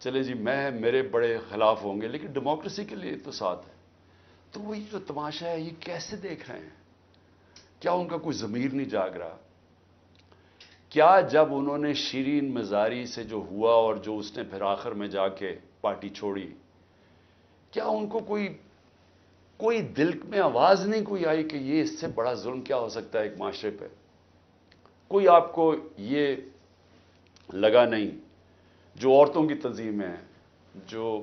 چلے جی میرے بڑے خلاف ہوں گے لیکن ڈیموکریسی کے لیے تو ساتھ ہے. تو وہ جو تماشا ہے یہ کیسے دیکھ رہے ہیں؟ کیا ان کا کوئی ضمیر نہیں جاگ رہا؟ کیا جب انہوں نے شیرین مزاری سے جو ہوا اور جو اس نے پھر آخر میں جا کے پارٹی چھوڑی، کیا ان کو کوئی دل میں آواز نہیں کوئی آئی کہ یہ اس سے بڑا ظلم کیا ہو سکتا ہے ایک معاشرے پہ؟ کوئی آپ کو یہ لگا نہیں؟ جو عورتوں کی تنظیمیں ہیں، جو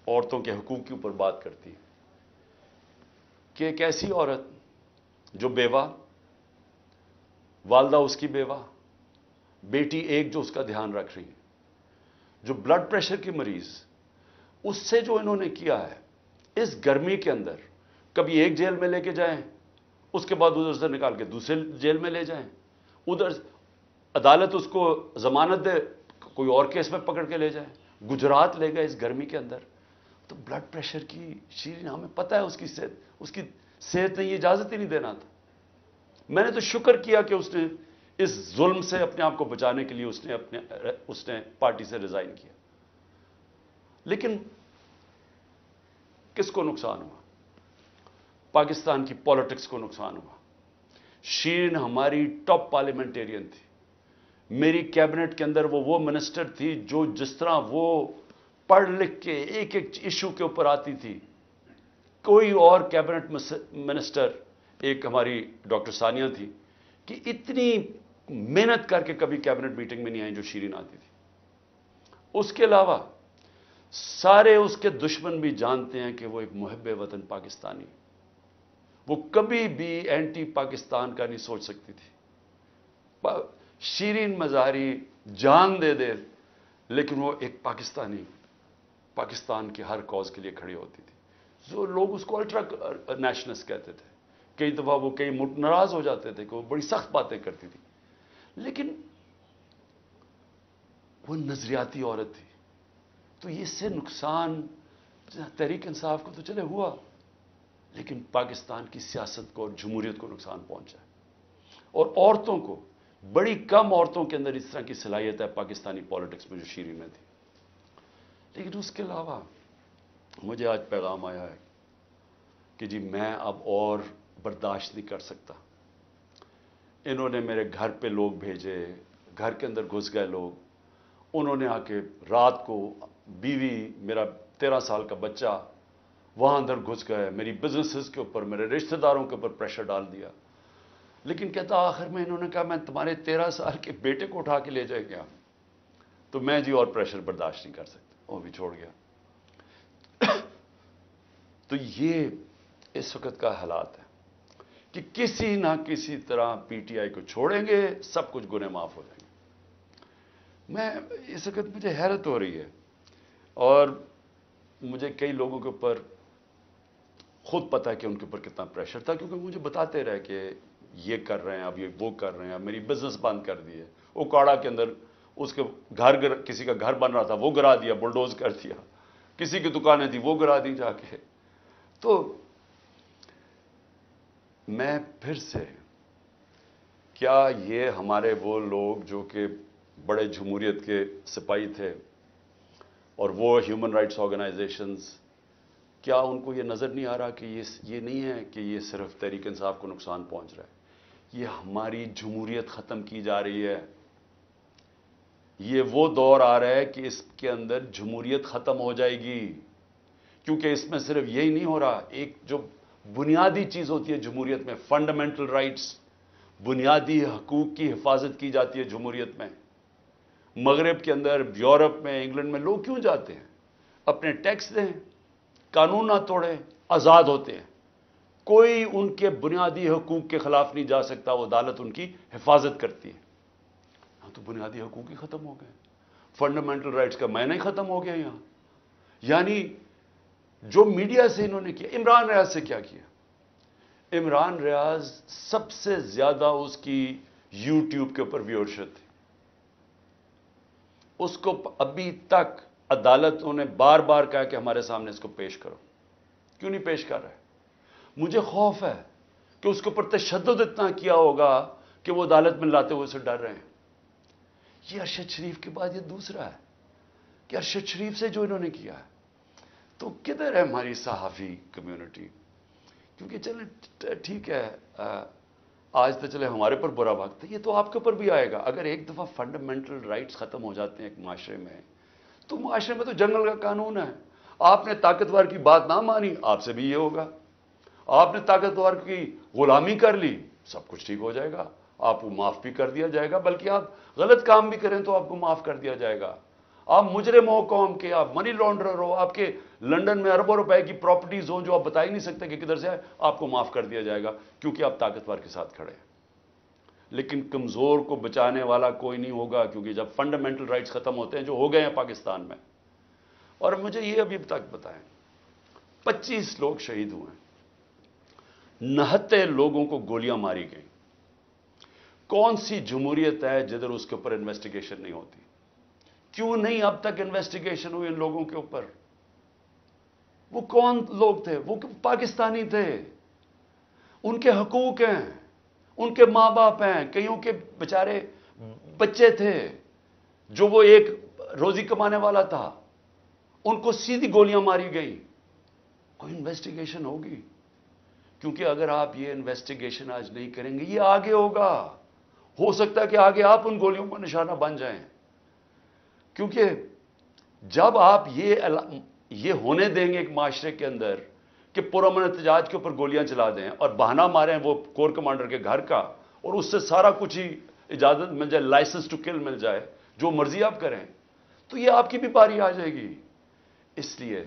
عورتوں کے حقوق کے اوپر بات کرتی ہیں، کہ ایک ایسی عورت جو بیوہ، والدہ اس کی بیوہ، بیٹی ایک جو اس کا دھیان رکھ رہی ہے، جو بلڈ پریشر کی مریض، اس سے جو انہوں نے کیا ہے اس گرمی کے اندر، کبھی ایک جیل میں لے کے جائیں، اس کے بعد ادھر سے نکال کے دوسرے جیل میں لے جائیں، ادھر عدالت اس کو ضمانت دے، کوئی اور کیس میں پکڑ کے لے جائیں، گجرات لے گئے اس گرمی کے اندر. تو بلڈ پریشر کی شیرین، ہمیں پتہ ہے اس کی صحت نے یہ اجازت ہی نہیں دینا تھا. میں نے تو شکر کیا کہ اس نے اس ظلم سے اپنے آپ کو بچانے کے لیے اس نے پارٹی سے ریزائن کیا. لیکن کس کو نقصان ہوا؟ پاکستان کی پالیٹکس کو نقصان ہوا. شیرین ہماری ٹاپ پارلیمنٹیرین تھی. میری کیبنٹ کے اندر وہ منسٹر تھی جو جس طرح وہ پڑھ لکھ کے ایک ایک ایشو کے اوپر آتی تھی، کوئی اور کیبنٹ منسٹر، ایک ہماری ڈاکٹر ثانیہ تھی، کہ اتنی محنت کر کے کبھی کیبنٹ میٹنگ میں نہیں آئی جو شیرین آتی تھی. اس کے علاوہ سارے اس کے دشمن بھی جانتے ہیں کہ وہ ایک محب وطن پاکستانی، وہ کبھی بھی اینٹی پاکستان کا نہیں سوچ سکتی تھی. شیرین مزاری جان دے دے لیکن وہ ایک پاکستانی، پاکستان کی ہر کاز کے لیے کھڑی ہوتی تھی. جو لوگ اس کو الٹرا نیشنلسٹ کہتے تھے، کئی دفعہ وہ کئی ناراض ہو جاتے تھے کہ وہ بڑی سخت باتیں کرتی تھی، لیکن وہ نظریاتی عورت تھی. تو اس سے نقصان تحریک انصاف کو تو چلے ہوا، لیکن پاکستان کی سیاست کو اور جمہوریت کو نقصان پہنچا. اور عورتوں کو، بڑی کم عورتوں کے اندر اس طرح کی صلاحیت ہے پاکستانی پالیٹکس میں جو شیرین میں تھی. لیکن اس کے علاوہ مجھے آج پیغام آیا ہے کہ جی میں اب اور برداشت نہیں کر سکتا. انہوں نے میرے گھر پہ لوگ بھیجے، گھر کے اندر گھس گئے لوگ، انہوں نے آ کے رات کو بیوی، میرا 13 سال کا بچہ وہاں اندر گھس گئے، میری بزنسز کے اوپر، میرے رشتہ داروں کے اوپر پریشر ڈال دیا. لیکن کہتا آخر میں انہوں نے کہا میں تمہارے 13 سال کے بیٹے کو اٹھا کے لے جائے گیا. تو میں جی اور پریشر برداشت نہیں کر سکتا، وہ بھی چھوڑ گیا. تو یہ اس وقت کا حالات ہے کہ کسی نہ کسی طرح پی ٹی آئی کو چھوڑیں گے، سب کچھ گناہ معاف ہو جائیں گے. میں اس وقت مجھے حیرت ہو رہی ہے، اور مجھے کئی لوگوں کے اوپر خود پتا ہے کہ ان کے اوپر کتنا پریشر تھا، کیونکہ مجھے بتاتے رہے کہ یہ کر رہے ہیں، اب یہ وہ کر رہے ہیں، میری بزنس بند کر دی ہے. اوکاڑا کے اندر اس کے کسی کا گھر بن رہا تھا وہ گرا دیا، بلڈوز کر دیا. کسی کی دکانیں تھی وہ گرا دی جا کے. تو میں پھر سے، کیا یہ ہمارے وہ لوگ جو کہ بڑے جمہوریت کے سپاہی تھے اور وہ ہیومن رائٹس آرگنائزیشنز، کیا ان کو یہ نظر نہیں آ رہا کہ یہ نہیں ہے کہ یہ صرف تحریک انصاف کو نقصان پہنچ رہا ہے، یہ ہماری جمہوریت ختم کی جا رہی ہے. یہ وہ دور آ رہا ہے کہ اس کے اندر جمہوریت ختم ہو جائے گی، کیونکہ اس میں صرف یہی نہیں ہو رہا. ایک جو بنیادی چیز ہوتی ہے جمہوریت میں، فنڈامنٹل رائٹس، بنیادی حقوق کی حفاظت کی جاتی ہے جمہوریت میں. مغرب کے اندر، یورپ میں، انگلینڈ میں لوگ کیوں جاتے ہیں؟ اپنے ٹیکس دیں، قانون نہ توڑیں، آزاد ہوتے ہیں. کوئی ان کے بنیادی حقوق کے خلاف نہیں جا سکتا، وہ عدالت ان کی حفاظت کرتی ہے. ہاں تو بنیادی حقوق ہی ختم ہو گئے، فنڈامنٹل رائٹس کا معنی ہی ختم ہو گیا یہاں. یعنی جو میڈیا سے انہوں نے کیا، عمران ریاض سے کیا کیا؟ عمران ریاض سب سے زیادہ اس کی یوٹیوب کے اوپر ویورشپ تھی. اس کو ابھی تک عدالتوں نے بار بار کہا کہ ہمارے سامنے اس کو پیش کرو. کیوں نہیں پیش کر رہے؟ مجھے خوف ہے کہ اس کے اوپر تشدد اتنا کیا ہوگا کہ وہ عدالت میں لاتے ہوئے سے ڈر رہے ہیں. یہ ارشد شریف کے بعد یہ دوسرا ہے. کہ ارشد شریف سے جو انہوں نے کیا ہے، تو کدھر ہے ہماری صحافی کمیونٹی؟ کیونکہ چلیں ٹھیک ہے، آج تو چلے ہمارے پر برا وقت ہے، یہ تو آپ کے اوپر بھی آئے گا۔ اگر ایک دفعہ فنڈامنٹل رائٹس ختم ہو جاتے ہیں ایک معاشرے میں، تو معاشرے میں تو جنگل کا قانون ہے۔ آپ نے طاقتور کی بات نہ مانی، آپ سے بھی یہ ہوگا۔ آپ نے طاقتور کی غلامی کر لی، سب کچھ ٹھیک ہو جائے گا، آپ کو معاف بھی کر دیا جائے گا، بلکہ آپ غلط کام بھی کریں تو آپ کو معاف کر دیا جائے گا۔ آپ مجرم ہو قوم کے، آپ منی لانڈرر ہو، آپ کے لنڈن میں اربوں روپے کی پراپرٹیز ہوں جو آپ بتا ہی نہیں سکتے کہ کدھر سے ہے، آپ کو معاف کر دیا جائے گا، کیونکہ آپ طاقتور کے ساتھ کھڑے ہیں۔ لیکن کمزور کو بچانے والا کوئی نہیں ہوگا، کیونکہ جب فنڈامنٹل رائٹس ختم ہوتے ہیں، جو ہو گئے ہیں پاکستان میں۔ اور مجھے یہ ابھی تک بتائیں، 25 لوگ شہید ہوئے ہیں، 69 لوگوں کو گولیاں ماری گئیں۔ کون سی جمہوریت ہے جدھر اس کے اوپر انویسٹیگیشن نہیں ہوتی؟ کیوں نہیں اب تک انویسٹیگیشن ہوئی ان لوگوں کے اوپر؟ وہ کون لوگ تھے؟ وہ پاکستانی تھے، ان کے حقوق ہیں، ان کے ماں باپ ہیں، کئیوں کے بیچارے بچے تھے جو وہ ایک روزی کمانے والا تھا، ان کو سیدھی گولیاں ماری گئی۔ کوئی انویسٹیگیشن ہوگی؟ کیونکہ اگر آپ یہ انویسٹیگیشن آج نہیں کریں گے، یہ آگے ہوگا، ہو سکتا ہے کہ آگے آپ ان گولیوں کا نشانہ بن جائیں۔ کیونکہ جب آپ یہ ہونے دیں گے ایک معاشرے کے اندر کہ پرامن احتجاج کے اوپر گولیاں چلا دیں اور بہانہ ماریں وہ کور کمانڈر کے گھر کا، اور اس سے سارا کچھ ہی اجازت مل جائے، لائسنس ٹو کل مل جائے، جو مرضی آپ کریں، تو یہ آپ کی بھی باری آ جائے گی۔ اس لیے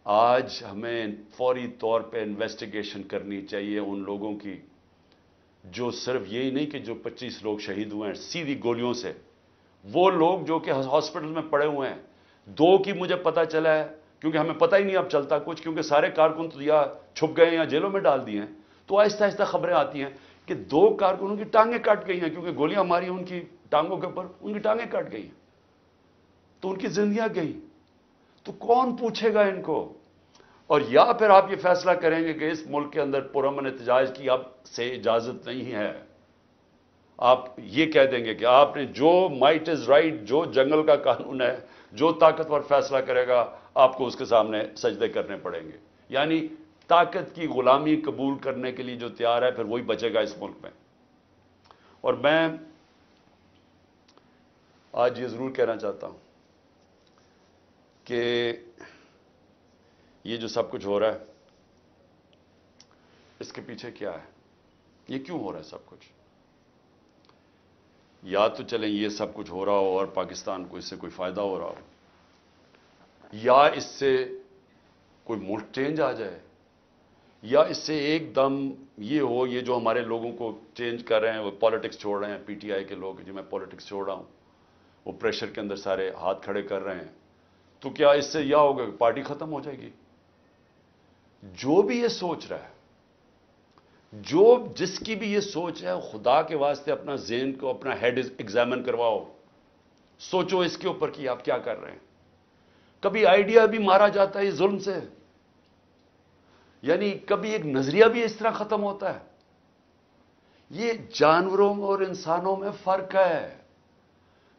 آج ہمیں فوری طور پہ انویسٹیگیشن کرنی چاہیے ان لوگوں کی، جو صرف یہی نہیں کہ جو 25 لوگ شہید ہوئے ہیں سیدھی گولیوں سے، وہ لوگ جو کہ ہاسپٹل میں پڑے ہوئے ہیں۔ 2 کی مجھے پتا چلا ہے، کیونکہ ہمیں پتہ ہی نہیں اب چلتا کچھ، کیونکہ سارے کارکن تو یا چھپ گئے ہیں یا جیلوں میں ڈال دیے ہیں، تو آہستہ آہستہ خبریں آتی ہیں کہ 2 کارکنوں کی ٹانگیں کٹ گئی ہیں، کیونکہ گولیاں ماری ان کی ٹانگوں کے اوپر، ان کی ٹانگیں کٹ گئی ہیں، تو ان کی زندگیاں گئیں۔ تو کون پوچھے گا ان کو؟ اور یا پھر آپ یہ فیصلہ کریں گے کہ اس ملک کے اندر پرامن احتجاج کی اب سے اجازت نہیں ہے، آپ یہ کہہ دیں گے کہ آپ نے جو مائٹ از رائٹ، جو جنگل کا قانون ہے، جو طاقتور فیصلہ کرے گا آپ کو اس کے سامنے سجدے کرنے پڑیں گے، یعنی طاقت کی غلامی قبول کرنے کے لیے جو تیار ہے پھر وہی بچے گا اس ملک میں۔ اور میں آج یہ ضرور کہنا چاہتا ہوں کہ یہ جو سب کچھ ہو رہا ہے اس کے پیچھے کیا ہے؟ یہ کیوں ہو رہا ہے سب کچھ؟ یا تو چلیں یہ سب کچھ ہو رہا ہو اور پاکستان کو اس سے کوئی فائدہ ہو رہا ہو، یا اس سے کوئی ملک چینج آ جائے، یا اس سے ایک دم یہ ہو، یہ جو ہمارے لوگوں کو چینج کر رہے ہیں، وہ پالیٹکس چھوڑ رہے ہیں، پی ٹی آئی کے لوگ جو میں پالیٹکس چھوڑ رہا ہوں، وہ پریشر کے اندر سارے ہاتھ کھڑے کر رہے ہیں، تو کیا اس سے یہ ہوگا کہ پارٹی ختم ہو جائے گی؟ جو بھی یہ سوچ رہا ہے، جس کی بھی یہ سوچ ہے، خدا کے واسطے اپنا ذہن کو، اپنا ہیڈ ایگزامن کرواؤ، سوچو اس کے اوپر کہ آپ کیا کر رہے ہیں۔ کبھی آئیڈیا بھی مارا جاتا ہے اس ظلم سے، یعنی کبھی ایک نظریہ بھی اس طرح ختم ہوتا ہے۔ یہ جانوروں اور انسانوں میں فرق ہے۔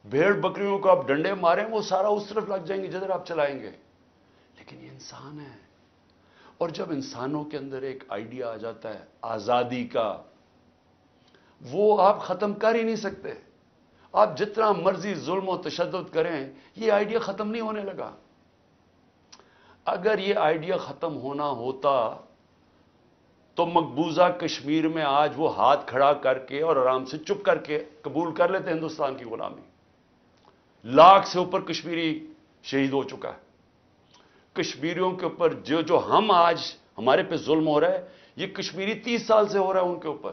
بھیڑ بکریوں کو آپ ڈنڈے ماریں، وہ سارا اس طرف لگ جائیں گے جدھر آپ چلائیں گے، لیکن یہ انسان ہے۔ اور جب انسانوں کے اندر ایک آئیڈیا آ جاتا ہے آزادی کا، وہ آپ ختم کر ہی نہیں سکتے۔ آپ جتنا مرضی ظلم و تشدد کریں، یہ آئیڈیا ختم نہیں ہونے لگا۔ اگر یہ آئیڈیا ختم ہونا ہوتا تو مقبوضہ کشمیر میں آج وہ ہاتھ کھڑا کر کے اور آرام سے چپ کر کے قبول کر لیتے ہندوستان کی غلامی۔ لاکھ سے اوپر کشمیری شہید ہو چکا ہے۔ کشمیریوں کے اوپر جو ہم آج ہمارے پہ ظلم ہو رہا ہے، یہ کشمیری 30 سال سے ہو رہا ہے ان کے اوپر۔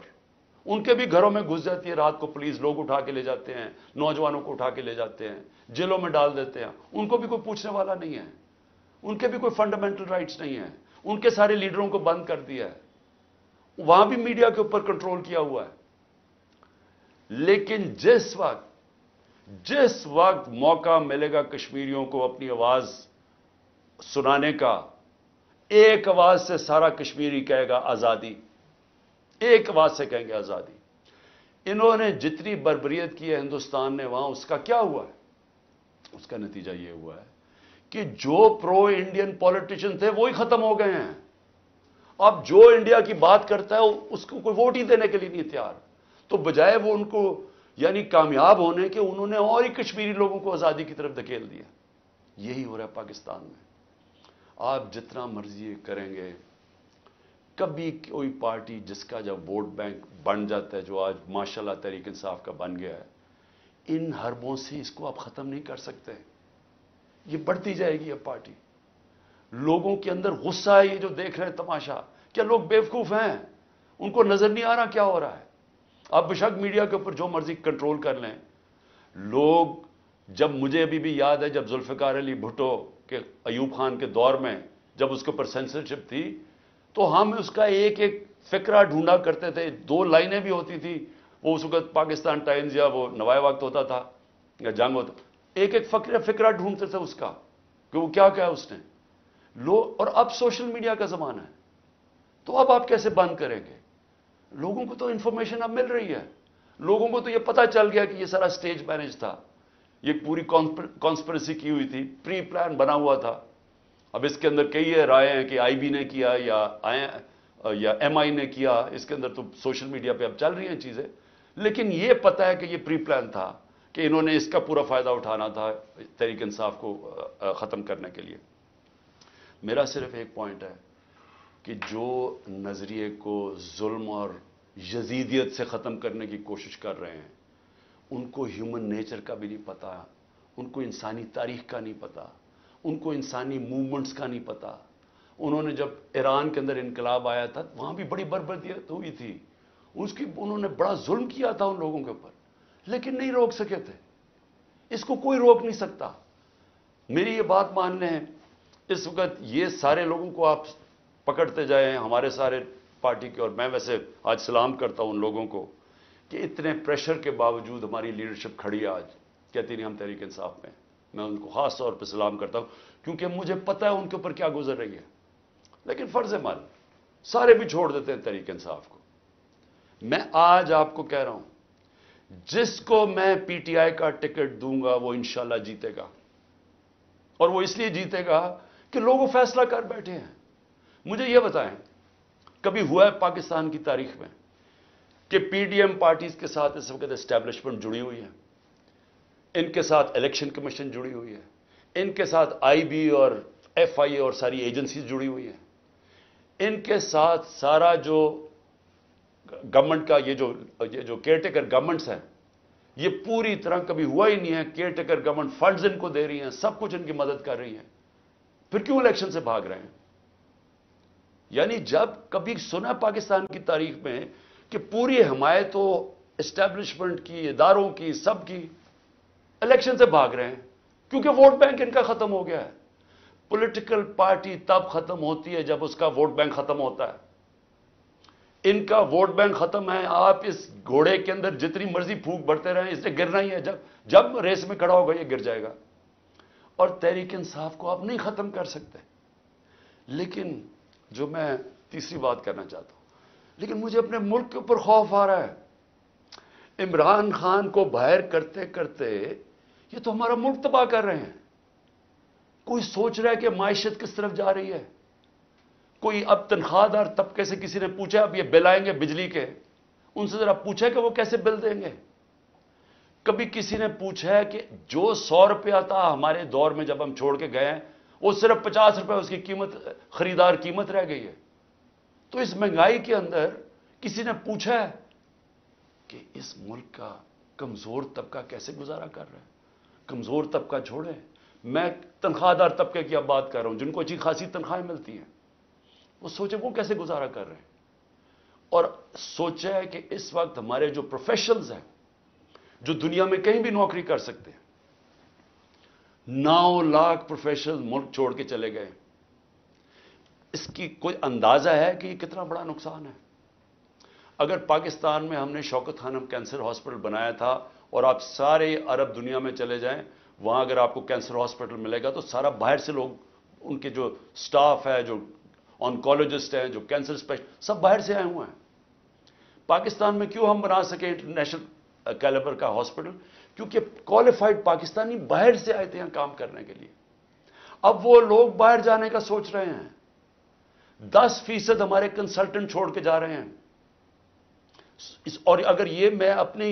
ان کے بھی گھروں میں گھس جاتی ہے رات کو پولیس، لوگ اٹھا کے لے جاتے ہیں، نوجوانوں کو اٹھا کے لے جاتے ہیں، جیلوں میں ڈال دیتے ہیں، ان کو بھی کوئی پوچھنے والا نہیں ہے، ان کے بھی کوئی فنڈامنٹل رائٹس نہیں ہیں، ان کے سارے لیڈروں کو بند کر دیا ہے، وہاں بھی میڈیا کے اوپر کنٹرول کیا ہوا ہے۔ لیکن جس وقت موقع ملے گا کشمیریوں کو اپنی آواز سنانے کا، ایک آواز سے سارا کشمیری کہے گا آزادی، ایک آواز سے کہیں گے آزادی۔ انہوں نے جتنی بربریت کی ہے ہندوستان نے وہاں، اس کا کیا ہوا ہے؟ اس کا نتیجہ یہ ہوا ہے کہ جو پرو انڈین پولیٹیشین تھے وہی ختم ہو گئے ہیں. اب جو انڈیا کی بات کرتا ہے اس کو کوئی ووٹ ہی دینے کے لیے نہیں تیار. تو بجائے وہ ان کو یعنی کامیاب ہونے کے انہوں نے اور ہی کشمیری لوگوں کو آزادی کی طرف دھکیل دیا. یہی ہو رہا ہے پاکستان میں. آپ جتنا مرضی کریں گے, کبھی کوئی پارٹی جس کا جب ووٹ بینک بن جاتا ہے, جو آج ماشاءاللہ تحریک انصاف کا بن گیا ہے, ان حربوں سے اس کو آپ ختم نہیں کر سکتے. یہ بڑھتی جائے گی اب پارٹی. لوگوں کے اندر غصہ ہے, یہ جو دیکھ رہے ہیں تماشا. کیا لوگ بیوقوف ہیں؟ ان کو نظر نہیں آ رہا کیا ہو رہا ہے؟ آپ بشک میڈیا کے اوپر جو مرضی کنٹرول کر لیں. لوگ, جب مجھے ابھی بھی یاد ہے جب ذوالفقار علی بھٹو کے ایوب خان کے دور میں جب اس کے اوپر سینسرشپ تھی, تو ہم اس کا ایک ایک فقرہ ڈھونڈا کرتے تھے. 2 لائنیں بھی ہوتی تھی. وہ اس وقت پاکستان ٹائمز یا وہ نوائے وقت ہوتا تھا یا جنگ ہوتا, ایک ایک فقرہ ڈھونڈتے تھے اس کا کہ وہ کیا کہا اس نے. اور اب سوشل میڈیا کا زمانہ ہے, تو اب آپ کیسے بند کریں گے؟ لوگوں کو تو انفارمیشن اب مل رہی ہے. لوگوں کو تو یہ پتا چل گیا کہ یہ سارا سٹیج مینج تھا, یہ پوری کانسپریسی کی ہوئی تھی, پری پلان بنا ہوا تھا. اب اس کے اندر کئی رائے ہیں کہ آئی بی نے کیا یا ایم آئی نے کیا. اس کے اندر تو سوشل میڈیا پہ اب چل رہی ہیں چیزیں, لیکن یہ پتا ہے کہ یہ پری پلان تھا کہ انہوں نے اس کا پورا فائدہ اٹھانا تھا تحریک انصاف کو ختم کرنے کے لیے. میرا صرف ایک پوائنٹ ہے کہ جو نظریے کو ظلم اور یزیدیت سے ختم کرنے کی کوشش کر رہے ہیں, ان کو ہیومن نیچر کا بھی نہیں پتا, ان کو انسانی تاریخ کا نہیں پتا, ان کو انسانی موومنٹس کا نہیں پتا. انہوں نے جب ایران کے اندر انقلاب آیا تھا وہاں بھی بڑی بربریت ہوئی تھی, انہوں نے بڑا ظلم کیا تھا ان لوگوں کے اوپر, لیکن نہیں روک سکے تھے. اس کو کوئی روک نہیں سکتا. میری یہ بات مان لیں, اس وقت یہ سارے لوگوں کو آپ پکڑتے جائیں, ہمارے سارے پارٹی کے, اور میں ویسے آج سلام کرتا ہوں ان لوگوں کو کہ اتنے پریشر کے باوجود ہماری لیڈرشپ کھڑی ہے آج, کہتی نہیں ہم تحریک انصاف میں. میں ان کو خاص طور پہ سلام کرتا ہوں کیونکہ مجھے پتہ ہے ان کے اوپر کیا گزر رہی ہے. لیکن فرض عمل سارے بھی چھوڑ دیتے ہیں تحریک انصاف کو. میں آج آپ کو کہہ رہا ہوں, جس کو میں پی ٹی آئی کا ٹکٹ دوں گا وہ انشاءاللہ جیتے گا, اور وہ اس لیے جیتے گا کہ لوگ فیصلہ کر بیٹھے ہیں. مجھے یہ بتائیں, کبھی ہوا ہے پاکستان کی تاریخ میں کہ پی ڈی ایم پارٹیز کے ساتھ اس وقت اسٹیبلشمنٹ جڑی ہوئی ہے, ان کے ساتھ الیکشن کمیشن جڑی ہوئی ہے, ان کے ساتھ آئی بی اور ایف آئی اے اور ساری ایجنسیز جڑی ہوئی ہیں, ان کے ساتھ سارا جو گورنمنٹ کا یہ جو کیئر ٹیکر گورنمنٹس ہیں, یہ پوری طرح کبھی ہوا ہی نہیں ہے. Care taker government funds in کو دے رہی ہیں, سب کچھ ان کی مدد کر رہی ہیں, پھر کیوں الیکشن سے بھاگ رہے ہیں؟ یعنی جب کبھی سنا پاکستان کی تاریخ میں کہ پوری حمایت ہو اسٹیبلشمنٹ کی, اداروں کی, سب کی, الیکشن سے بھاگ رہے ہیں کیونکہ ووٹ بینک ان کا ختم ہو گیا ہے. پولیٹیکل پارٹی تب ختم ہوتی ہے جب اس کا ووٹ بینک ختم ہوتا ہے. ان کا ووٹ بینک ختم ہے. آپ اس گھوڑے کے اندر جتنی مرضی پھونک بڑھتے رہیں, اس نے گرنا ہی ہے. جب ریس میں کھڑا ہوگا یہ گر جائے گا. اور تحریک انصاف کو آپ نہیں ختم کر سکتے. لیکن جو میں تیسری بات کرنا چاہتا ہوں, لیکن مجھے اپنے ملک کے اوپر خوف آ رہا ہے. عمران خان کو باہر کرتے کرتے یہ تو ہمارا ملک تباہ کر رہے ہیں. کوئی سوچ رہا ہے کہ معیشت کس طرف جا رہی ہے؟ کوئی اب تنخواہ دار طبقے سے کسی نے پوچھا, اب یہ بل آئیں گے بجلی کے, ان سے ذرا پوچھا کہ وہ کیسے بل دیں گے؟ کبھی کسی نے پوچھا ہے کہ جو 100 روپیہ تھا ہمارے دور میں جب ہم چھوڑ کے گئے ہیں, وہ صرف 50 روپے اس کی قیمت, خریدار قیمت رہ گئی ہے. تو اس مہنگائی کے اندر کسی نے پوچھا ہے کہ اس ملک کا کمزور طبقہ کیسے گزارا کر رہا ہے؟ کمزور طبقہ چھوڑے, میں تنخواہ دار طبقے کی اب بات کر رہا ہوں جن کو اچھی خاصی تنخواہیں ملتی ہیں. وہ سوچے وہ کیسے گزارا کر رہے ہیں. اور سوچا ہے کہ اس وقت ہمارے جو پروفیشنلز ہیں جو دنیا میں کہیں بھی نوکری کر سکتے ہیں, 9 لاکھ پروفیشنل ملک چھوڑ کے چلے گئے. اس کی کوئی اندازہ ہے کہ یہ کتنا بڑا نقصان ہے؟ اگر پاکستان میں ہم نے شوکت خانم کینسر ہاسپٹل بنایا تھا, اور آپ سارے عرب دنیا میں چلے جائیں, وہاں اگر آپ کو کینسر ہاسپٹل ملے گا تو سارا باہر سے لوگ, ان کے جو سٹاف ہے, جو آنکولوجسٹ ہیں, جو کینسر اسپیشلسٹ, سب باہر سے آئے ہوئے ہیں. پاکستان میں کیوں ہم بنا سکے انٹرنیشنل کیلیبر کا ہاسپٹل؟ کیونکہ کوالیفائڈ پاکستانی باہر سے آئے تھے یہاں کام کرنے کے لیے. اب وہ لوگ باہر جانے کا سوچ رہے ہیں. 10% ہمارے کنسلٹنٹ چھوڑ کے جا رہے ہیں. اور اگر یہ میں اپنی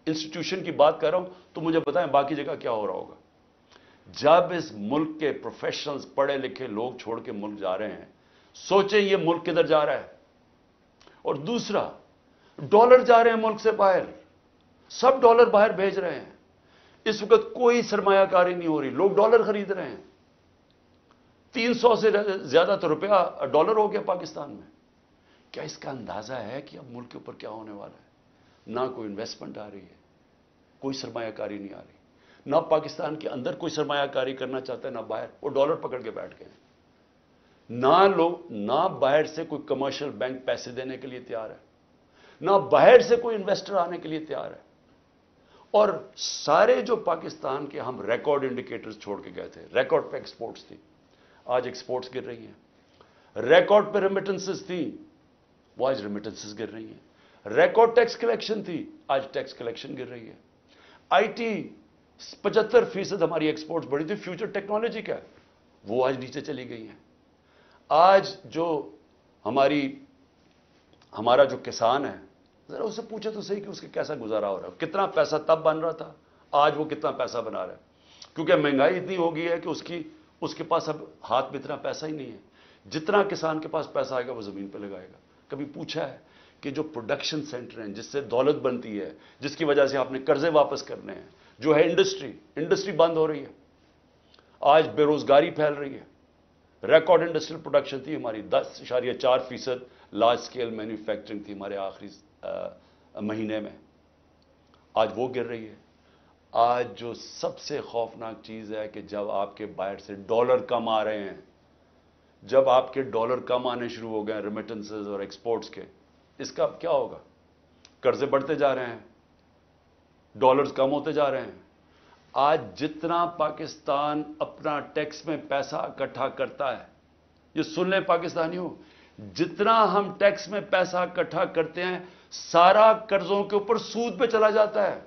انسٹیٹیوشن کی بات کر رہا ہوں تو مجھے بتائیں باقی جگہ کیا ہو رہا ہوگا. جب اس ملک کے پروفیشنلز پڑھے لکھے لوگ چھوڑ کے ملک جا رہے ہیں, سوچیں یہ ملک کدھر جا رہا ہے. اور دوسرا, ڈالر جا رہے ہیں ملک سے باہر, سب ڈالر باہر بھیج رہے ہیں. اس وقت کوئی سرمایہ کاری نہیں ہو رہی, لوگ ڈالر خرید رہے ہیں. 300 سے زیادہ تو روپیہ ڈالر ہو گیا پاکستان میں. کیا اس کا اندازہ ہے کہ اب ملک کے اوپر کیا ہونے والا ہے؟ نہ کوئی انویسٹمنٹ آ رہی ہے, کوئی سرمایہ کاری نہیں آ رہی, نہ پاکستان کے اندر کوئی سرمایہ کاری کرنا چاہتا ہے نہ باہر. وہ ڈالر پکڑ کے بیٹھ گئے ہیں. نہ باہر سے کوئی کمرشل بینک پیسے دینے کے لیے تیار ہے, نہ باہر سے کوئی انویسٹر آنے کے لیے تیار ہے. اور سارے جو پاکستان کے ہم ریکارڈ انڈیکیٹرز چھوڑ کے گئے تھے, ریکارڈ پہ ایکسپورٹس تھی, آج ایکسپورٹس گر رہی ہیں. ریکارڈ پہ ریمیٹنسز تھی, وہ آج ریمیٹنسز گر رہی ہیں. ریکارڈ ٹیکس کلیکشن تھی, آج ٹیکس کلیکشن گر رہی ہے. آئی ٹی 75% ہماری ایکسپورٹس بڑی تھی. فیوچر ٹیکنالوجی کا وہ آج نیچے چلی گئی ہیں. آج جو ہمارا جو کسان ہے, ذرا اسے پوچھے تو صحیح کہ اس کے کیسا گزارا ہو رہا ہے. کتنا پیسہ تب بن رہا تھا, آج وہ کتنا پیسہ بنا رہا ہے. کیونکہ مہنگائی اتنی ہو گئی ہے کہ اس کے پاس اب ہاتھ میں اتنا پیسہ ہی نہیں ہے. جتنا کسان کے پاس پیسہ آئے گا وہ زمین پہ لگائے گا. کبھی پوچھا ہے کہ جو پروڈکشن سینٹر ہیں جس سے دولت بنتی ہے, جس کی وجہ سے آپ نے قرضے واپس کرنے ہیں, جو ہے انڈسٹری بند ہو رہی ہے. آج بے روزگاری پھیل رہی ہے. ریکارڈ انڈسٹریل پروڈکشن تھی ہماری, 10.4% لارج سکیل مینوفیکچرنگ تھی ہمارے آخری مہینے میں, آج وہ گر رہی ہے. آج جو سب سے خوفناک چیز ہے کہ جب آپ کے باہر سے ڈالر کم آ رہے ہیں, جب آپ کے ڈالر کم آنے شروع ہو گئے ریمیٹنسز اور ایکسپورٹس کے, اس کا کیا ہوگا؟ قرضے بڑھتے جا رہے ہیں, ڈالرز کم ہوتے جا رہے ہیں. آج جتنا پاکستان اپنا ٹیکس میں پیسہ اکٹھا کرتا ہے, یہ سن لیں پاکستانیوں, جتنا ہم ٹیکس میں پیسہ اکٹھا کرتے ہیں سارا قرضوں کے اوپر سود پہ چلا جاتا ہے.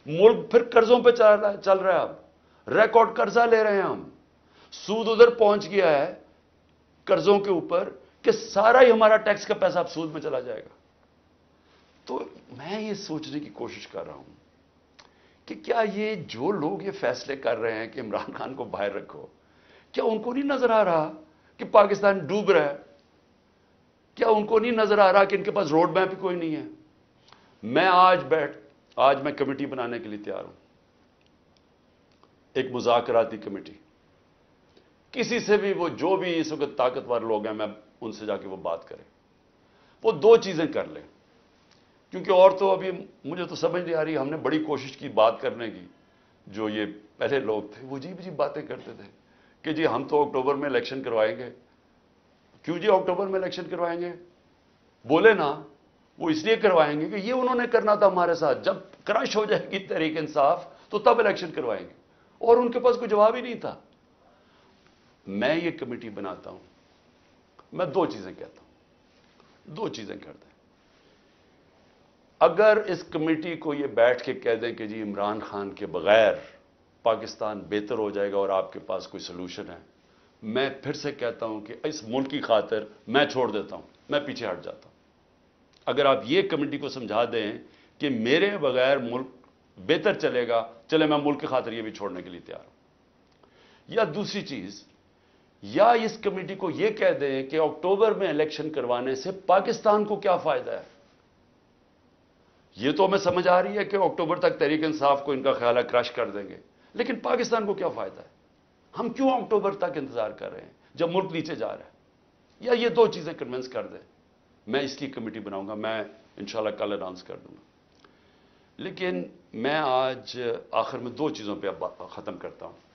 ملک پھر قرضوں پہ چل رہا ہے. اب ریکارڈ قرضہ لے رہے ہیں ہم, سود ادھر پہنچ گیا ہے قرضوں کے اوپر کہ سارا ہی ہمارا ٹیکس کا پیسہ اب سود میں چلا جائے گا. تو میں یہ سوچنے کی کوشش کر رہا ہوں کہ کیا یہ جو لوگ یہ فیصلے کر رہے ہیں کہ عمران خان کو باہر رکھو, کیا ان کو نہیں نظر آ رہا کہ پاکستان ڈوب رہا ہے؟ کیا ان کو نہیں نظر آ رہا کہ ان کے پاس روڈ میپ ہی کوئی نہیں ہے؟ میں آج میں کمیٹی بنانے کے لیے تیار ہوں, ایک مذاکراتی کمیٹی. کسی سے بھی, وہ جو بھی اس وقت طاقتور لوگ ہیں, میں ان سے جا کے وہ بات کریں. وہ 2 چیزیں کر لیں, کیونکہ اور تو ابھی مجھے تو سمجھ نہیں آ رہی. ہم نے بڑی کوشش کی بات کرنے کی, جو یہ پہلے لوگ تھے وہ عجیب باتیں کرتے تھے کہ جی ہم تو اکتوبر میں الیکشن کروائیں گے. کیوں جی اکتوبر میں الیکشن کروائیں گے؟ بولے نا, وہ اس لیے کروائیں گے کہ یہ انہوں نے کرنا تھا ہمارے ساتھ. جب کرش ہو جائے گی تحریک انصاف تو تب الیکشن کروائیں گے, اور ان کے پاس کوئی جواب ہی نہیں تھا. میں یہ کمیٹی بناتا ہوں, میں 2 چیزیں کہتا ہوں, 2 چیزیں کرتے ہیں. اگر اس کمیٹی کو یہ بیٹھ کے کہہ دیں کہ جی عمران خان کے بغیر پاکستان بہتر ہو جائے گا اور آپ کے پاس کوئی سلوشن ہے, میں پھر سے کہتا ہوں کہ اس ملک کی خاطر میں چھوڑ دیتا ہوں, میں پیچھے ہٹ جاتا ہوں. اگر آپ یہ کمیٹی کو سمجھا دیں کہ میرے بغیر ملک بہتر چلے گا, چلے میں ملک کی خاطر یہ بھی چھوڑنے کے لیے تیار ہوں. یا دوسری چیز, یا اس کمیٹی کو یہ کہہ دیں کہ اکتوبر میں الیکشن کروانے سے پاکستان کو کیا فائدہ ہے. یہ تو ہمیں سمجھ آ رہی ہے کہ اکتوبر تک تحریک انصاف کو ان کا خیال ہے کرش کر دیں گے, لیکن پاکستان کو کیا فائدہ ہے؟ ہم کیوں اکتوبر تک انتظار کر رہے ہیں جب ملک نیچے جا رہا ہے؟ یا یہ 2 چیزیں کنونس کر دیں. میں اس کی کمیٹی بناؤں گا, میں انشاءاللہ کل اناؤنس کر دوں گا. لیکن میں آج آخر میں 2 چیزوں پہ ختم کرتا ہوں.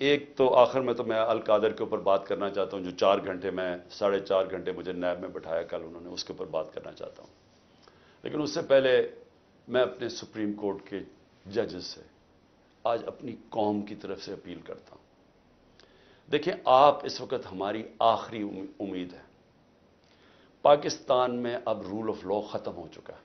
ایک تو آخر میں تو میں القادر کے اوپر بات کرنا چاہتا ہوں, جو 4 گھنٹے میں 4.5 گھنٹے مجھے نیب میں بٹھایا کل انہوں نے, اس کے اوپر بات کرنا چاہتا ہوں. لیکن اس سے پہلے میں اپنے سپریم کورٹ کے ججز سے آج اپنی قوم کی طرف سے اپیل کرتا ہوں. دیکھیں, آپ اس وقت ہماری آخری امید ہے. پاکستان میں اب رول آف لا ختم ہو چکا ہے.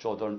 14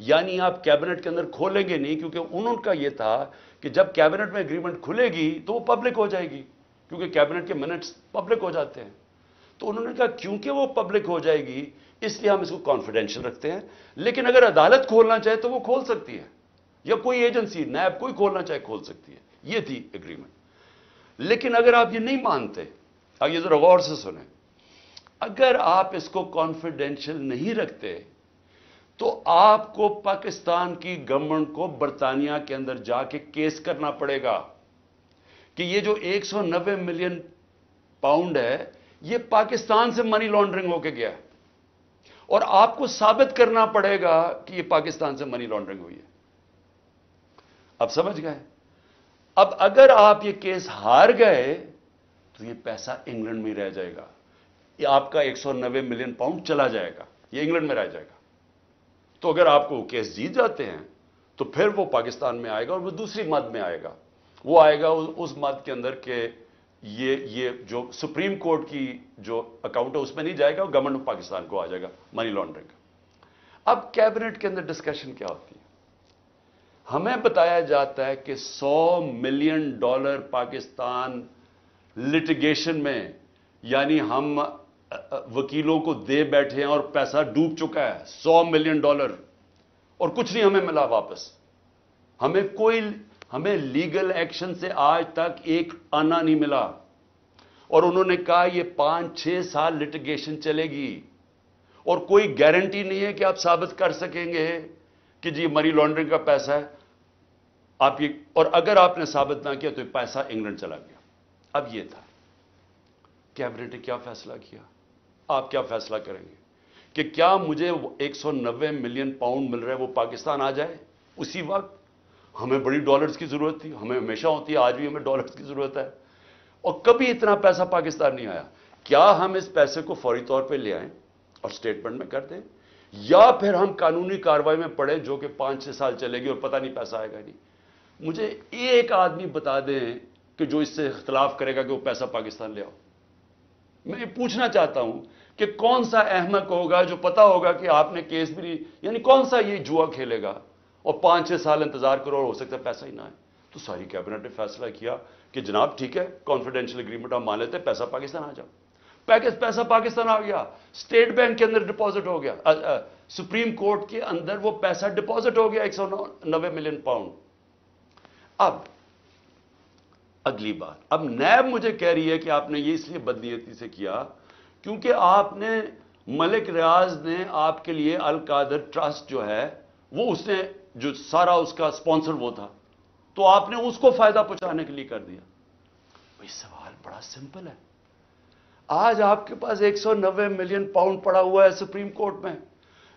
یعنی آپ کیبنٹ کے اندر کھولیں گے نہیں، کیونکہ ان کا یہ تھا کہ جب کیبنٹ میں اگریمنٹ کھلے گی تو وہ پبلک ہو جائے گی، کیونکہ کیبنٹ کے منٹس پبلک ہو جاتے ہیں۔ تو انہوں نے کہا کیونکہ وہ پبلک ہو جائے گی اس لیے ہم اس کو کانفیڈینشیل رکھتے ہیں، لیکن اگر عدالت کھولنا چاہے تو وہ کھول سکتی ہے، یا کوئی ایجنسی نیب کوئی کھولنا چاہے کھول سکتی ہے۔ یہ تھی اگریمنٹ۔ لیکن اگر آپ یہ نہیں مانتے، اب یہ ذرا غور سے سنیں، اگر آپ اس کو کانفیڈینشیل نہیں رکھتے تو آپ کو پاکستان کی گورنمنٹ کو برطانیہ کے اندر جا کے کیس کرنا پڑے گا کہ یہ جو 190 ملین پاؤنڈ ہے یہ پاکستان سے منی لانڈرنگ ہو کے گیا ہے، اور آپ کو ثابت کرنا پڑے گا کہ یہ پاکستان سے منی لانڈرنگ ہوئی ہے۔ اب سمجھ گئے؟ اب اگر آپ یہ کیس ہار گئے تو یہ پیسہ انگلینڈ میں رہ جائے گا، یہ آپ کا 190 ملین پاؤنڈ چلا جائے گا، یہ انگلینڈ میں رہ جائے گا۔ تو اگر آپ کو کیس جیت جاتے ہیں تو پھر وہ پاکستان میں آئے گا، اور وہ دوسری مد میں آئے گا، وہ آئے گا اس مد کے اندر کہ یہ جو سپریم کورٹ کی جو اکاؤنٹ ہے اس میں نہیں جائے گا، گورنمنٹ آف پاکستان کو آ جائے گا منی لانڈرنگ کا۔ اب کیبنٹ کے اندر ڈسکشن کیا ہوتی ہے؟ ہمیں بتایا جاتا ہے کہ $100 ملین پاکستان لٹیگیشن میں، یعنی ہم وکیلوں کو دے بیٹھے ہیں اور پیسہ ڈوب چکا ہے $100 ملین، اور کچھ نہیں ہمیں ملا واپس۔ ہمیں لیگل ایکشن سے آج تک ایک آنا نہیں ملا، اور انہوں نے کہا یہ 5-6 سال لٹیگیشن چلے گی، اور کوئی گارنٹی نہیں ہے کہ آپ ثابت کر سکیں گے کہ جی منی لانڈرنگ کا پیسہ ہے آپ یہ، اور اگر آپ نے ثابت نہ کیا تو یہ پیسہ انگلینڈ چلا گیا۔ اب یہ تھا کیبنٹ نے کیا فیصلہ کیا، آپ کیا فیصلہ کریں گے کہ کیا مجھے 190 ملین پاؤنڈ مل رہا ہے وہ پاکستان آ جائے اسی وقت؟ ہمیں بڑی ڈالرز کی ضرورت تھی، ہمیں ہمیشہ ہوتی ہے، آج بھی ہمیں ڈالرز کی ضرورت ہے، اور کبھی اتنا پیسہ پاکستان نہیں آیا۔ کیا ہم اس پیسے کو فوری طور پہ لے آئیں اور سٹیٹمنٹ میں کر دیں، یا پھر ہم قانونی کارروائی میں پڑیں جو کہ 5-6 سال چلے گی اور پتہ نہیں پیسہ آئے گا نہیں؟ مجھے ایک آدمی بتا دیں کہ جو اس سے اختلاف کرے گا کہ وہ پیسہ پاکستان لے آؤ۔ میں یہ پوچھنا چاہتا ہوں کہ کون سا احمق ہوگا جو پتا ہوگا کہ آپ نے کیس بھی نہیں، یعنی کون سا یہ جوا کھیلے گا اور 5-6 سال انتظار کرو اور ہو سکتا ہے پیسہ ہی نہ آئے؟ تو ساری کیبنٹ نے فیصلہ کیا کہ جناب ٹھیک ہے، کانفیڈینشیل اگریمنٹ ہم مان لیتے ہیں، پیسہ پاکستان آ جاؤ۔ پیسہ پاکستان آ گیا، اسٹیٹ بینک کے اندر ڈپازٹ ہو گیا، سپریم کورٹ کے اندر وہ پیسہ ڈپازٹ ہو گیا 190 ملین پاؤنڈ۔ اب اگلی بات، اب نیب مجھے کہہ رہی ہے کہ آپ نے یہ اس لیے بدنیتی سے کیا کیونکہ آپ نے ملک ریاض نے آپ کے لیے القادر ٹرسٹ جو ہے وہ اس نے جو سارا اس کا سپانسر وہ تھا، تو آپ نے اس کو فائدہ پہنچانے کے لیے کر دیا۔ بھئی سوال بڑا سمپل ہے، آج آپ کے پاس 190 ملین پاؤنڈ پڑا ہوا ہے سپریم کورٹ میں،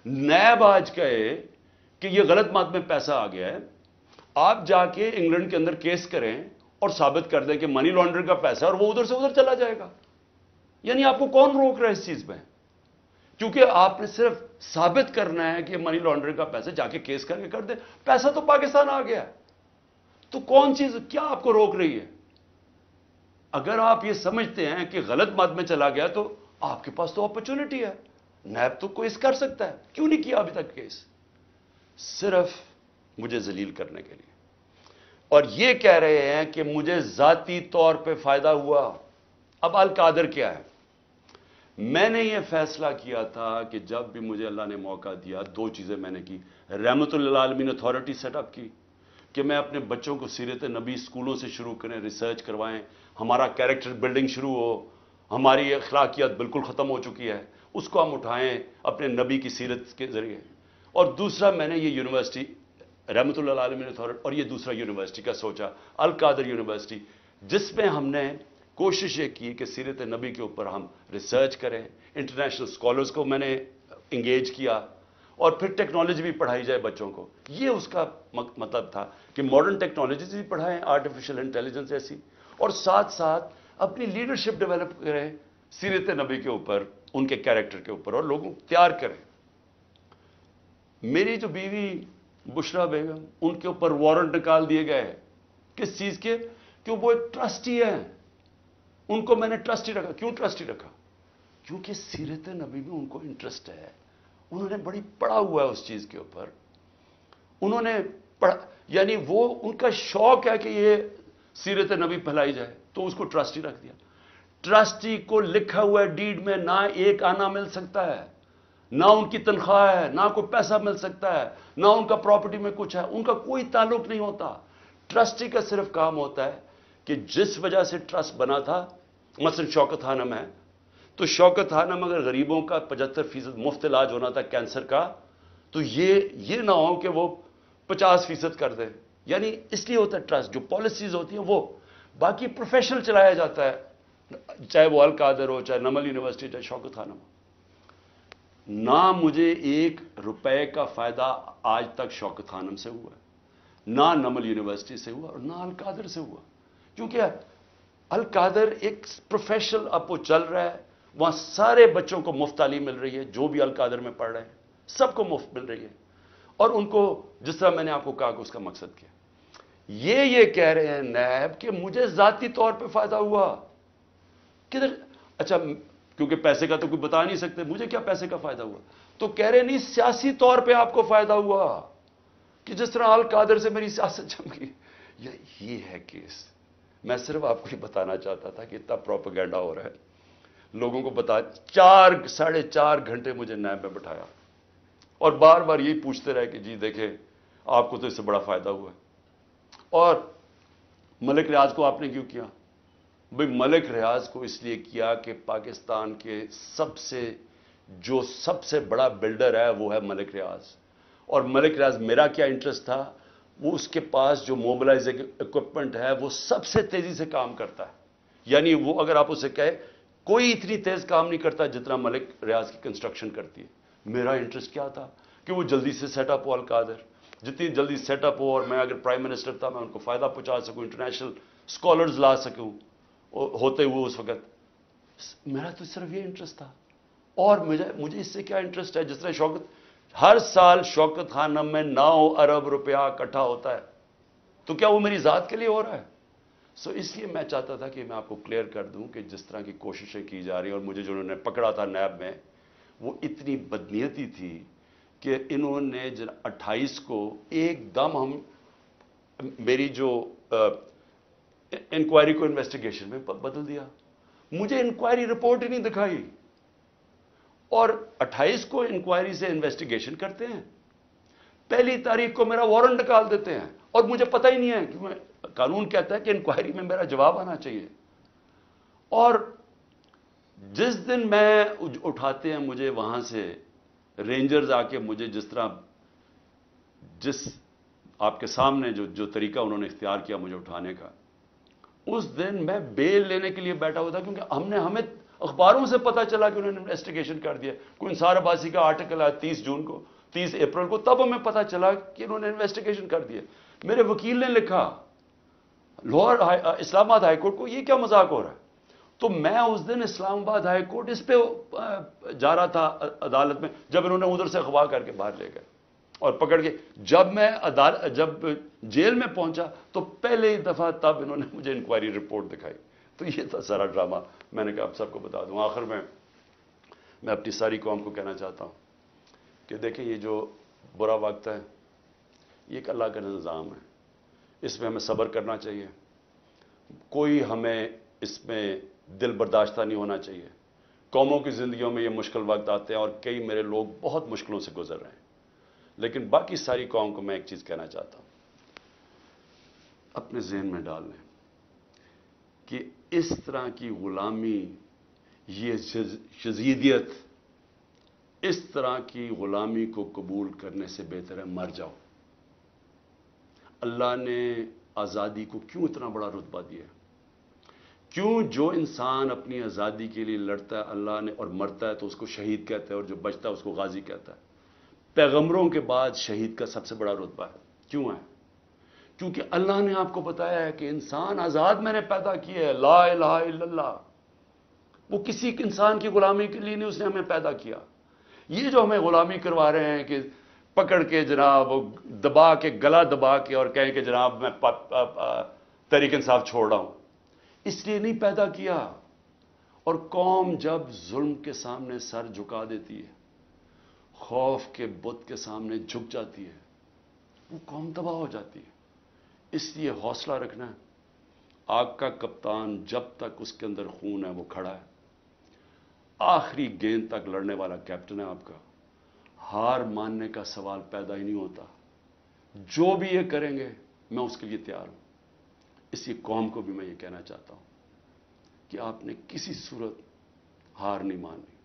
نیب آج کہے کہ یہ غلط مات میں پیسہ آ گیا ہے، آپ جا کے انگلینڈ کے اندر کیس کریں اور ثابت کر دیں کہ منی لانڈرنگ کا پیسہ ہے، اور وہ ادھر سے ادھر چلا جائے گا۔ یعنی آپ کو کون روک رہا ہے اس چیز میں؟ کیونکہ آپ نے صرف ثابت کرنا ہے کہ منی لانڈرنگ کا پیسہ، جا کے کیس کر کے کر دیں، پیسہ تو پاکستان آ گیا، تو کون چیز کیا آپ کو روک رہی ہے؟ اگر آپ یہ سمجھتے ہیں کہ غلط مد میں چلا گیا تو آپ کے پاس تو اپرچونٹی ہے، نیب تو کوئی کر سکتا ہے، کیوں نہیں کیا ابھی تک کیس؟ صرف مجھے ذلیل کرنے کے لیے، اور یہ کہہ رہے ہیں کہ مجھے ذاتی طور پہ فائدہ ہوا۔ اب القادر کیا ہے؟ میں نے یہ فیصلہ کیا تھا کہ جب بھی مجھے اللہ نے موقع دیا، 2 چیزیں میں نے کی۔ رحمت للعالمین اتھارٹی سیٹ اپ کی کہ میں اپنے بچوں کو سیرت نبی اسکولوں سے شروع کریں، ریسرچ کروائیں، ہمارا کیریکٹر بلڈنگ شروع ہو، ہماری اخلاقیات بالکل ختم ہو چکی ہے، اس کو ہم اٹھائیں اپنے نبی کی سیرت کے ذریعے۔ اور دوسرا میں نے یہ یونیورسٹی رحمت للعالمین اتھارٹی، اور یہ دوسرا یونیورسٹی کا سوچا، القادر یونیورسٹی، جس میں ہم نے کوشش یہ کی کہ سیرت نبی کے اوپر ہم ریسرچ کریں، انٹرنیشنل سکولرز کو میں نے انگیج کیا، اور پھر ٹیکنالوجی بھی پڑھائی جائے بچوں کو۔ یہ اس کا مطلب تھا کہ ماڈرن ٹیکنالوجیز بھی پڑھائیں، آرٹیفیشل انٹیلیجنس ایسی، اور ساتھ ساتھ اپنی لیڈرشپ ڈیولپ کریں سیرت نبی کے اوپر، ان کے کیریکٹر کے اوپر، اور لوگوں کو تیار کریں۔ میری جو بیوی بشرا بیگم، ان کے اوپر وارنٹ نکال دیے گئے، کس چیز کے؟ کہ وہ ایک ٹرسٹی ہیں، ان کو میں نے ٹرسٹی رکھا۔ کیوں ٹرسٹی رکھا؟ کیونکہ سیرت نبی میں ان کو انٹرسٹ ہے، انہوں نے بڑی پڑھا ہوا ہے اس چیز کے اوپر، انہوں نے پڑھا، یعنی وہ ان کا شوق ہے کہ یہ سیرت نبی پھیلائی جائے، تو اس کو ٹرسٹی رکھ دیا۔ ٹرسٹی کو لکھا ہوا ڈیڈ میں نہ ایک آنا مل سکتا ہے، نہ ان کی تنخواہ ہے، نہ کوئی پیسہ مل سکتا ہے، نہ ان کا پراپرٹی میں کچھ ہے، ان کا کوئی تعلق نہیں ہوتا۔ ٹرسٹی کا صرف کام ہوتا ہے کہ جس وجہ سے ٹرسٹ بنا تھا، مثلا شوکت خانم ہے، تو شوکت خانم اگر غریبوں کا 75% مفت علاج ہونا تھا کینسر کا، تو یہ نہ ہو کہ وہ 50% کر دے، یعنی اس لیے ہوتا ہے ٹرسٹ، جو پالیسیز ہوتی ہیں وہ، باقی پروفیشنل چلایا جاتا ہے، چاہے وہ القادر ہو، چاہے نمل یونیورسٹی، چاہے شوکت خانم ہو۔ نہ مجھے 1 روپے کا فائدہ آج تک شوکت خانم سے ہوا ہے، نہ نمل یونیورسٹی سے ہوا، اور نہ القادر سے ہوا، کیونکہ القادر ایک پروفیشنل اب وہ چل رہا ہے، وہاں سارے بچوں کو مفت تعلیم مل رہی ہے، جو بھی القادر میں پڑھ رہے ہیں سب کو مفت مل رہی ہے، اور ان کو جس طرح میں نے آپ کو کہا کہ اس کا مقصد کیا، یہ کہہ رہے ہیں نیب کہ مجھے ذاتی طور پہ فائدہ ہوا، کدھر؟ اچھا، کیونکہ پیسے کا تو کوئی بتا نہیں سکتے، مجھے کیا پیسے کا فائدہ ہوا؟ تو کہہ رہے نہیں سیاسی طور پہ آپ کو فائدہ ہوا، کہ جس طرح القادر سے میری سیاست جم گئی۔ یہ ہے کیس۔ میں صرف آپ کو یہ بتانا چاہتا تھا کہ اتنا پروپیگنڈا ہو رہا ہے، لوگوں کو بتا، 4.5 گھنٹے مجھے نیب میں بٹھایا، اور بار بار یہی پوچھتے رہے کہ جی دیکھیں آپ کو تو اس سے بڑا فائدہ ہوا ہے۔ اور ملک ریاض کو آپ نے کیوں کیا؟ بھئی ملک ریاض کو اس لیے کیا کہ پاکستان کے سب سے بڑا بلڈر ہے وہ ہے ملک ریاض، اور ملک ریاض میرا کیا انٹرسٹ تھا، وہ اس کے پاس جو موبلائزنگ اکوپمنٹ ہے وہ سب سے تیزی سے کام کرتا ہے، یعنی وہ اگر آپ اسے کہے کوئی اتنی تیز کام نہیں کرتا جتنا ملک ریاض کی کنسٹرکشن کرتی ہے۔ میرا انٹرسٹ کیا تھا کہ وہ جلدی سے سیٹ اپ ہو القادر، جتنی جلدی سیٹ اپ ہو، اور میں اگر پرائم منسٹر تھا میں ان کو فائدہ پہنچا سکوں، انٹرنیشنل اسکالرز لا سکوں ہوتے ہوئے اس وقت، میرا تو صرف یہ انٹرسٹ تھا۔ اور مجھے اس سے کیا انٹرسٹ ہے؟ جس طرح ہر سال شوکت خانم میں 9 ارب روپیہ اکٹھا ہوتا ہے، تو کیا وہ میری ذات کے لیے ہو رہا ہے؟ اس لیے میں چاہتا تھا کہ میں آپ کو کلیئر کر دوں کہ جس طرح کی کوششیں کی جا رہی ہیں، اور مجھے جو انہوں نے پکڑا تھا نیب میں، وہ اتنی بدنیتی تھی کہ انہوں نے 28 کو ایک دم میری جو انکوائری کو انویسٹیگیشن میں بدل دیا، مجھے انکوائری رپورٹ ہی نہیں دکھائی، اور 28 کو انکوائری سے انویسٹیگیشن کرتے ہیں، 1 تاریخ کو میرا وارنٹ نکال دیتے ہیں، اور مجھے پتہ ہی نہیں ہے کہ قانون کہتا ہے کہ انکوائری میں میرا جواب آنا چاہیے۔ اور جس دن میں اٹھاتے ہیں مجھے وہاں سے رینجرز آ کے، مجھے جس آپ کے سامنے جو طریقہ انہوں نے اختیار کیا مجھے اٹھانے کا، اس دن میں بیل لینے کے لیے بیٹھا ہوا تھا، کیونکہ ہمیں اخباروں سے پتا چلا کہ انہوں نے انویسٹیگیشن کر دیا، کوئی انصار عباسی کا آرٹیکل آیا 30 اپریل کو، تب ہمیں پتا چلا کہ انہوں نے انویسٹیگیشن کر دیا۔ میرے وکیل نے لکھا لاہور اسلام آباد ہائی کورٹ کو، یہ کیا مذاق ہو رہا ہے؟ تو میں اس دن اسلام آباد ہائی کورٹ اس پہ جا رہا تھا عدالت میں، جب انہوں نے ادھر سے اغوا کر کے باہر لے گئے اور پکڑ کے، جب میں جب جیل میں پہنچا تو پہلے ہی دفعہ تب انہوں نے مجھے انکوائری رپورٹ دکھائی۔ تو یہ تھا سارا ڈرامہ، میں نے کہا آپ سب کو بتا دوں۔ آخر میں اپنی ساری قوم کو کہنا چاہتا ہوں کہ دیکھیں یہ جو برا وقت ہے یہ ایک اللہ کا نظام ہے، اس میں ہمیں صبر کرنا چاہیے، کوئی ہمیں اس میں دل برداشتہ نہیں ہونا چاہیے۔ قوموں کی زندگیوں میں یہ مشکل وقت آتے ہیں، اور کئی میرے لوگ بہت مشکلوں سے گزر رہے ہیں، لیکن باقی ساری قوم کو میں ایک چیز کہنا چاہتا ہوں، اپنے ذہن میں ڈال لیں کہ اس طرح کی غلامی، یہ شذیدیت، اس طرح کی غلامی کو قبول کرنے سے بہتر ہے مر جاؤ۔ اللہ نے آزادی کو کیوں اتنا بڑا رتبہ دیا؟ کیوں جو انسان اپنی آزادی کے لیے لڑتا ہے اللہ نے اور مرتا ہے تو اس کو شہید کہتا ہے، اور جو بچتا ہے اس کو غازی کہتا ہے۔ پیغمبروں کے بعد شہید کا سب سے بڑا رتبہ ہے، کیوں ہے؟ کیونکہ اللہ نے آپ کو بتایا ہے کہ انسان آزاد میں نے پیدا کیا ہے، لا الہ الا اللہ، وہ کسی انسان کی غلامی کے لیے نہیں، اس نے ہمیں پیدا کیا۔ یہ جو ہمیں غلامی کروا رہے ہیں کہ پکڑ کے جناب دبا کے، گلا دبا کے، اور کہیں کہ جناب میں تحریک انصاف چھوڑ رہا ہوں، اس لیے نہیں پیدا کیا۔ اور قوم جب ظلم کے سامنے سر جھکا دیتی ہے، خوف کے بت کے سامنے جھک جاتی ہے، وہ قوم تباہ ہو جاتی ہے. اس لیے حوصلہ رکھنا ہے. آپ کا کپتان جب تک اس کے اندر خون ہے وہ کھڑا ہے. آخری گیند تک لڑنے والا کیپٹن ہے آپ کا. ہار ماننے کا سوال پیدا ہی نہیں ہوتا. جو بھی یہ کریں گے میں اس کے لیے تیار ہوں. اسی قوم کو بھی میں یہ کہنا چاہتا ہوں کہ آپ نے کسی صورت ہار نہیں ماننی.